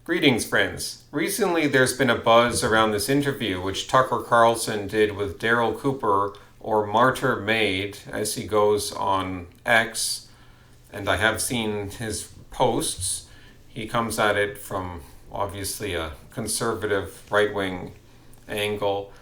Greetings, friends. Recently, there's been a buzz around this interview which Tucker Carlson did with Darryl Cooper, or Martyr made, as he goes on X, and I have seen his posts. He comes at it from obviously a conservative right-wing angle.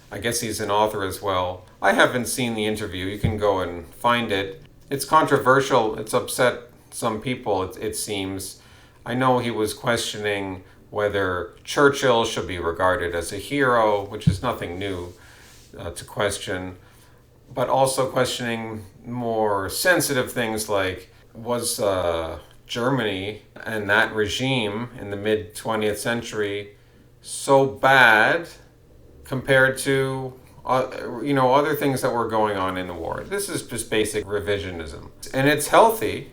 I guess he's an author as well. I haven't seen the interview. You can go and find it. It's controversial. It's upset some people, it seems. I know he was questioning whether Churchill should be regarded as a hero, which is nothing new to question, but also questioning more sensitive things like, was Germany and that regime in the mid-20th century so bad compared to other things that were going on in the war? This is just basic revisionism. And it's healthy,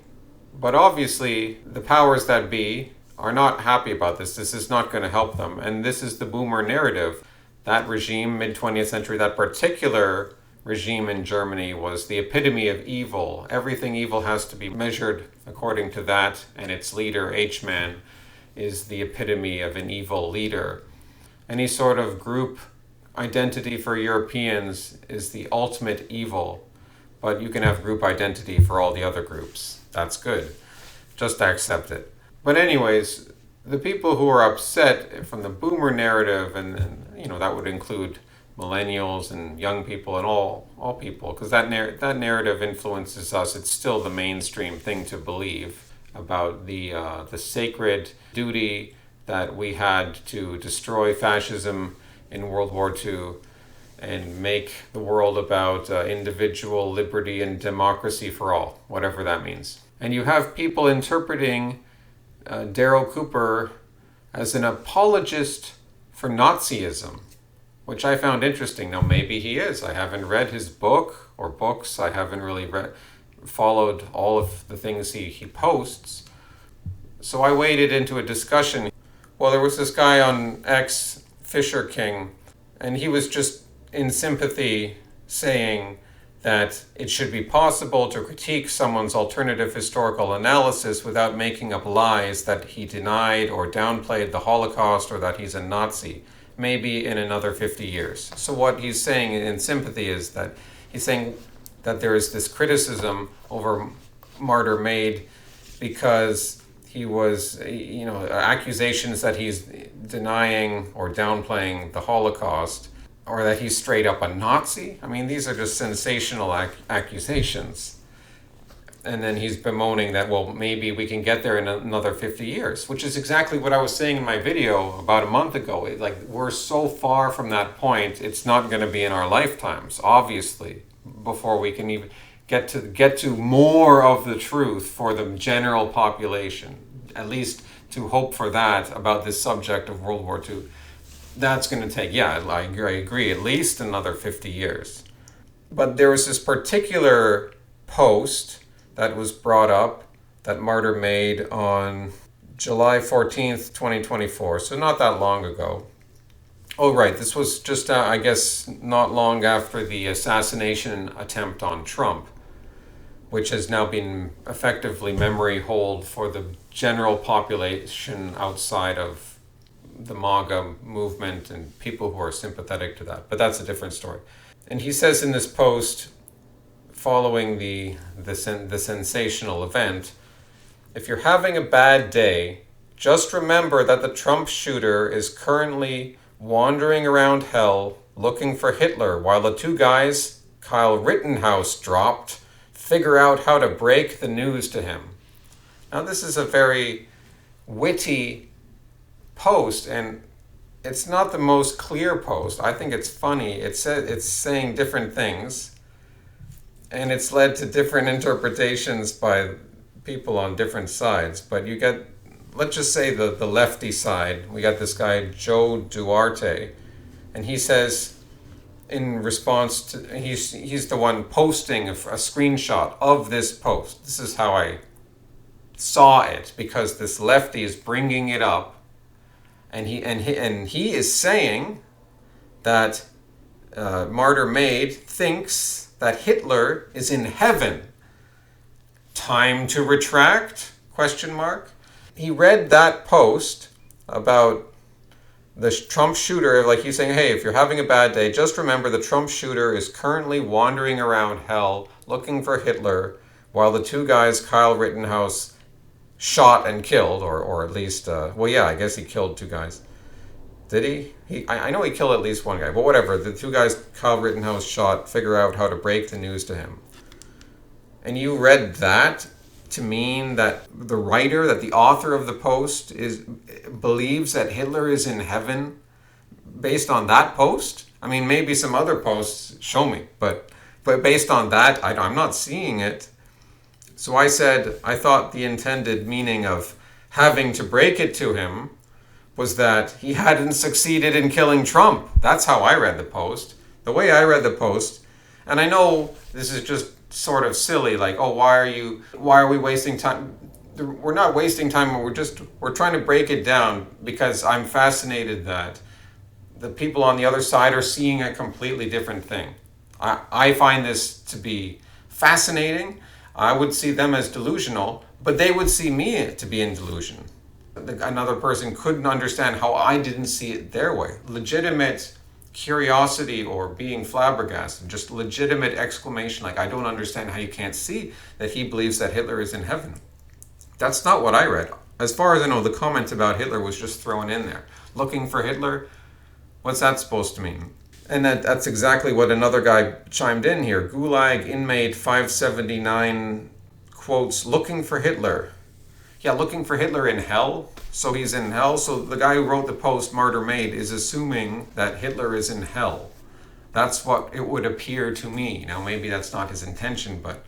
but obviously the powers that be are not happy about this. This is not going to help them. And this is the boomer narrative. That regime, mid-20th century, that particular regime in Germany was the epitome of evil. Everything evil has to be measured according to that, and its leader, H-Man, is the epitome of an evil leader. Any sort of group identity for Europeans is the ultimate evil, but you can have group identity for all the other groups. That's good. Just accept it. But anyways, the people who are upset from the boomer narrative, and that would include millennials and young people and all people, because that narrative influences us. It's still the mainstream thing to believe about the sacred duty that we had to destroy fascism in World War II and make the world about individual liberty and democracy for all, whatever that means. And you have people interpreting Darryl Cooper as an apologist for Nazism, which I found interesting. Now, maybe he is. I haven't read his book or books. I haven't really followed all of the things he posts. So I waded into a discussion. Well, there was this guy on X, Fisher King, and he was just in sympathy saying that it should be possible to critique someone's alternative historical analysis without making up lies that he denied or downplayed the Holocaust or that he's a Nazi, maybe in another 50 years. So what he's saying in sympathy is that he's saying that there is this criticism over Martyr made because he was, accusations that he's denying or downplaying the Holocaust, or that he's straight up a Nazi. I mean, these are just sensational accusations. And then he's bemoaning that, well, maybe we can get there in another 50 years, which is exactly what I was saying in my video about a month ago. We're so far from that point, it's not going to be in our lifetimes, obviously, before we can even get to more of the truth for the general population, at least to hope for that about this subject of World War II. That's going to take, I agree, at least another 50 years. But there was this particular post that was brought up that Martyr made on July 14th, 2024, so not that long ago. Oh, right, this was just, I guess, not long after the assassination attempt on Trump, which has now been effectively memory hold for the general population outside of the MAGA movement and people who are sympathetic to that. But that's a different story. And he says in this post, following the sensational event, if you're having a bad day, just remember that the Trump shooter is currently wandering around hell looking for Hitler while the two guys Kyle Rittenhouse dropped figure out how to break the news to him. Now, this is a very witty post, and it's not the most clear post. I think it's funny. It's saying different things, and it's led to different interpretations by people on different sides. But you get, let's just say the lefty side. We got this guy Joe Duarte, and he says, in response to, he's the one posting a screenshot of this post. This is how I saw it, because this lefty is bringing it up. And he is saying that Martyr Made thinks that Hitler is in heaven. Time to retract? Question mark. He read that post about the Trump shooter. Like, he's saying, hey, if you're having a bad day, just remember the Trump shooter is currently wandering around hell looking for Hitler, while the two guys Kyle Rittenhouse shot and killed, or at least, I guess he killed two guys. Did he? I know he killed at least one guy, but whatever. The two guys Kyle Rittenhouse shot figure out how to break the news to him. And you read that to mean that the writer, that the author of the post believes that Hitler is in heaven based on that post? I mean, maybe some other posts show me, but based on that, I'm not seeing it. So I said, I thought the intended meaning of having to break it to him was that he hadn't succeeded in killing Trump. That's how I read the post. The way I read the post, and I know this is just sort of silly, like, oh, why are we wasting time? We're not wasting time, we're trying to break it down because I'm fascinated that the people on the other side are seeing a completely different thing. I find this to be fascinating. I would see them as delusional, but they would see me to be in delusion. Another person couldn't understand how I didn't see it their way. Legitimate curiosity or being flabbergasted, just legitimate exclamation, like, I don't understand how you can't see that he believes that Hitler is in heaven. That's not what I read. As far as I know, the comment about Hitler was just thrown in there. Looking for Hitler? What's that supposed to mean? And that's exactly what another guy chimed in here. Gulag inmate 579 quotes, looking for Hitler. Yeah, looking for Hitler in hell? So he's in hell? So the guy who wrote the post, Martyr Made, is assuming that Hitler is in hell. That's what it would appear to me. Now, maybe that's not his intention, but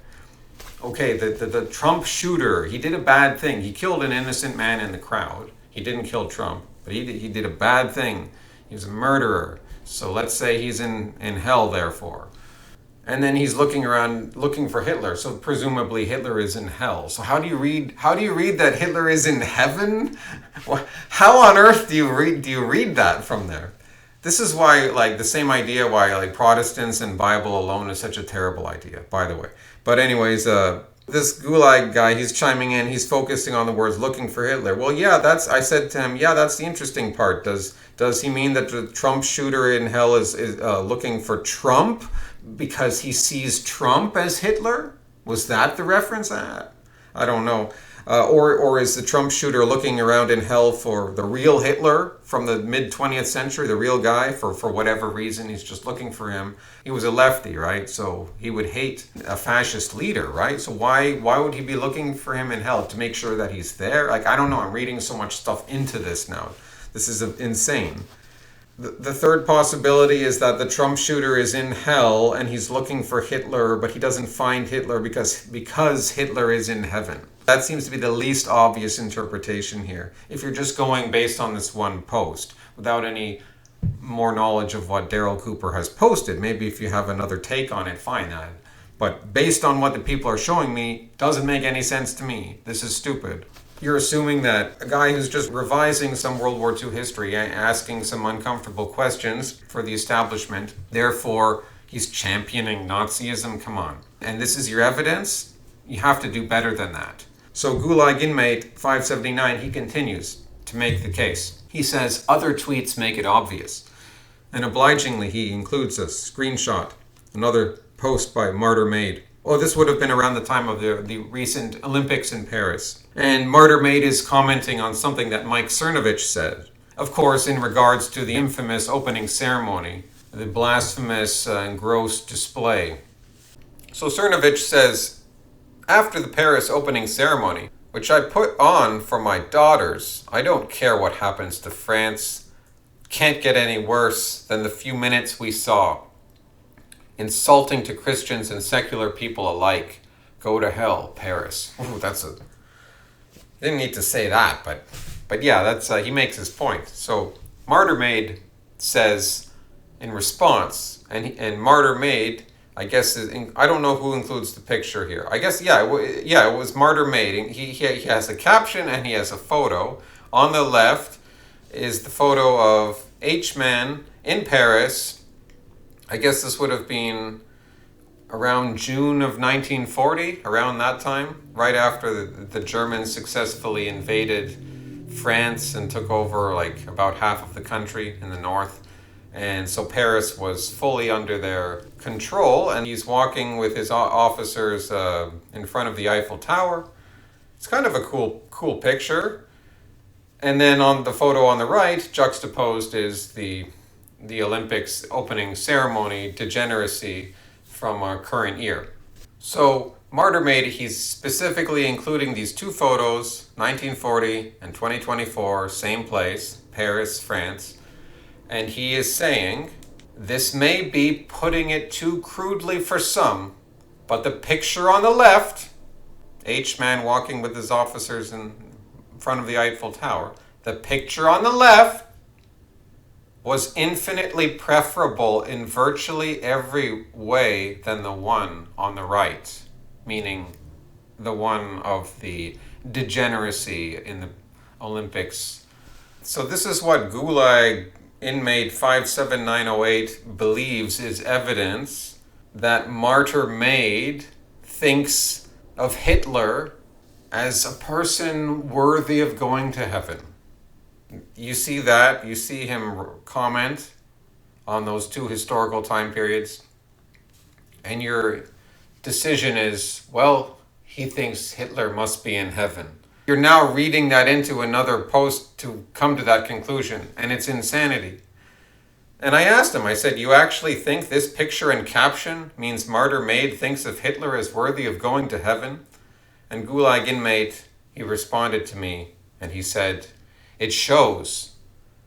okay, the Trump shooter, he did a bad thing. He killed an innocent man in the crowd. He didn't kill Trump, but he did a bad thing. He was a murderer. So let's say he's in hell, therefore. And then he's looking around looking for Hitler. So presumably Hitler is in hell. So how do you read that Hitler is in heaven? How on earth do you read that from there? This is why, like, the same idea why, like, Protestants and Bible alone is such a terrible idea, by the way. But anyways, this Gulag guy, he's chiming in, he's focusing on the words looking for Hitler. Well, yeah, I said to him, yeah, that's the interesting part. Does he mean that the Trump shooter in hell is looking for Trump because he sees Trump as Hitler? Was that the reference? I don't know. Or is the Trump shooter looking around in hell for the real Hitler from the mid-20th century, the real guy, for whatever reason? He's just looking for him. He was a lefty, right? So he would hate a fascist leader, right? So why would he be looking for him in hell? To make sure that he's there? Like, I don't know. I'm reading so much stuff into this now. This is insane. The third possibility is that the Trump shooter is in hell and he's looking for Hitler, but he doesn't find Hitler because Hitler is in heaven. That seems to be the least obvious interpretation here. If you're just going based on this one post, without any more knowledge of what Darryl Cooper has posted, maybe if you have another take on it, fine. But based on what the people are showing me, doesn't make any sense to me. This is stupid. You're assuming that a guy who's just revising some World War II history, asking some uncomfortable questions for the establishment, therefore he's championing Nazism? Come on. And this is your evidence? You have to do better than that. So Gulag Inmate 579, he continues to make the case. He says, other tweets make it obvious. And obligingly, he includes a screenshot, another post by Martyr Made. Oh, this would have been around the time of the recent Olympics in Paris. And Martyr Made is commenting on something that Mike Cernovich said. Of course, in regards to the infamous opening ceremony, the blasphemous and gross display. So Cernovich says, after the Paris opening ceremony, which I put on for my daughters, I don't care what happens to France. Can't get any worse than the few minutes we saw. Insulting to Christians and secular people alike. Go to hell, Paris. Ooh, didn't need to say that, but yeah, that's he makes his point. So Martyr Made says in response, and Martyr Made, I guess, I don't know who includes the picture here. I guess, it was Martyr Made. He has a caption and he has a photo. On the left is the photo of H-Man in Paris. I guess this would have been around June of 1940, around that time, right after the Germans successfully invaded France and took over like about half of the country in the north. And so Paris was fully under their control, and he's walking with his officers in front of the Eiffel Tower. It's kind of a cool picture. And then on the photo on the right, juxtaposed is the Olympics opening ceremony degeneracy from our current year. So Martyr he's specifically including these two photos, 1940 and 2024, same place, Paris, France. And he is saying, this may be putting it too crudely for some, but the picture on the left, H-man walking with his officers in front of the Eiffel Tower, the picture on the left was infinitely preferable in virtually every way than the one on the right, meaning the one of the degeneracy in the Olympics. So this is what Gulag inmate 57908 believes is evidence that Martyr thinks of Hitler as a person worthy of going to heaven. You see that? You see him comment on those two historical time periods, and your decision is, well, he thinks Hitler must be in heaven. You're now reading that into another post to come to that conclusion, and it's insanity. And I asked him, I said, you actually think this picture and caption means Martyr thinks of Hitler as worthy of going to heaven? And Gulag inmate, he responded to me, and he said, it shows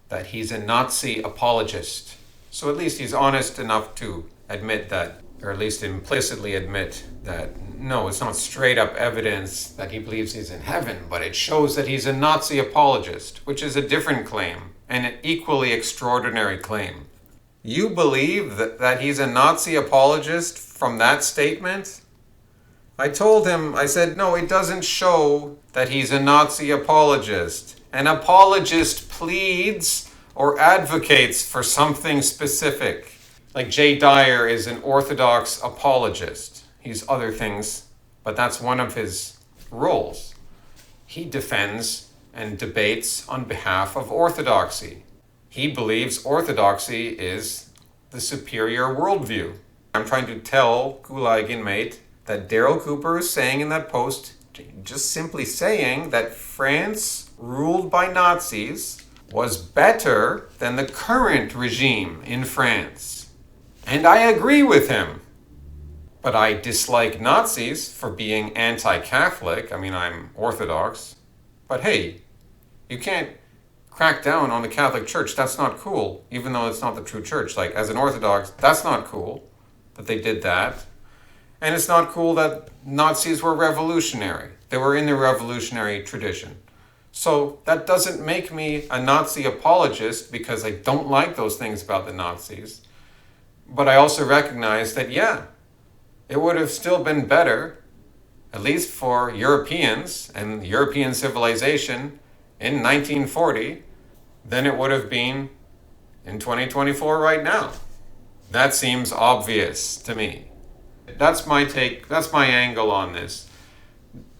that he's a Nazi apologist. So at least he's honest enough to admit that, or at least implicitly admit that, no, it's not straight up evidence that he believes he's in heaven, but it shows that he's a Nazi apologist, which is a different claim, and an equally extraordinary claim. You believe that he's a Nazi apologist from that statement? I told him, I said, no, it doesn't show that he's a Nazi apologist. An apologist pleads or advocates for something specific. Like Jay Dyer is an Orthodox apologist. He's other things, but that's one of his roles. He defends and debates on behalf of orthodoxy. He believes orthodoxy is the superior worldview. I'm trying to tell Gulag inmate that Darryl Cooper is saying in that post, just simply saying that France ruled by Nazis was better than the current regime in France. And I agree with him. But I dislike Nazis for being anti-Catholic. I mean, I'm Orthodox. But hey, you can't crack down on the Catholic Church. That's not cool, even though it's not the true church. Like, as an Orthodox, that's not cool that they did that. And it's not cool that Nazis were revolutionary. They were in the revolutionary tradition. So that doesn't make me a Nazi apologist because I don't like those things about the Nazis. But I also recognize that, yeah, it would have still been better, at least for Europeans and European civilization in 1940, than it would have been in 2024 right now. That seems obvious to me. That's my take, that's my angle on this.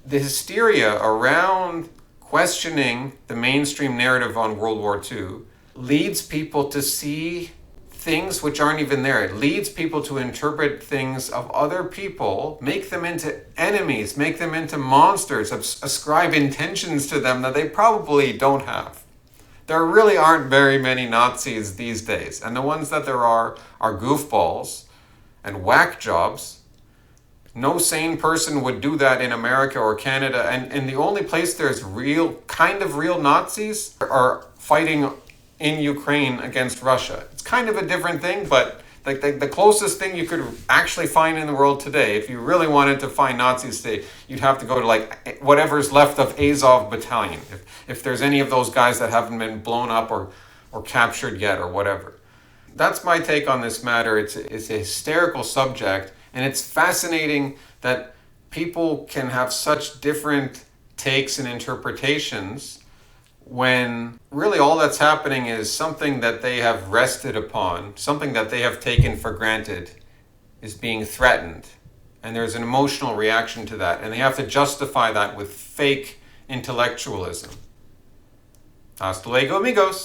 The hysteria around questioning the mainstream narrative on World War II leads people to see things which aren't even there. It leads people to interpret things of other people, make them into enemies, make them into monsters, ascribe intentions to them that they probably don't have. There really aren't very many Nazis these days, and the ones that there are goofballs and whack jobs. No sane person would do that in America or Canada, and the only place there's real Nazis are fighting in Ukraine against Russia. It's kind of a different thing, but like the closest thing you could actually find in the world today, if you really wanted to find Nazis today, you'd have to go to like whatever's left of Azov battalion, if there's any of those guys that haven't been blown up or captured yet or whatever. That's my take on this matter. It's a hysterical subject, and it's fascinating that people can have such different takes and interpretations when really all that's happening is something that they have rested upon, something that they have taken for granted is being threatened. And there's an emotional reaction to that, and they have to justify that with fake intellectualism. Hasta luego, amigos.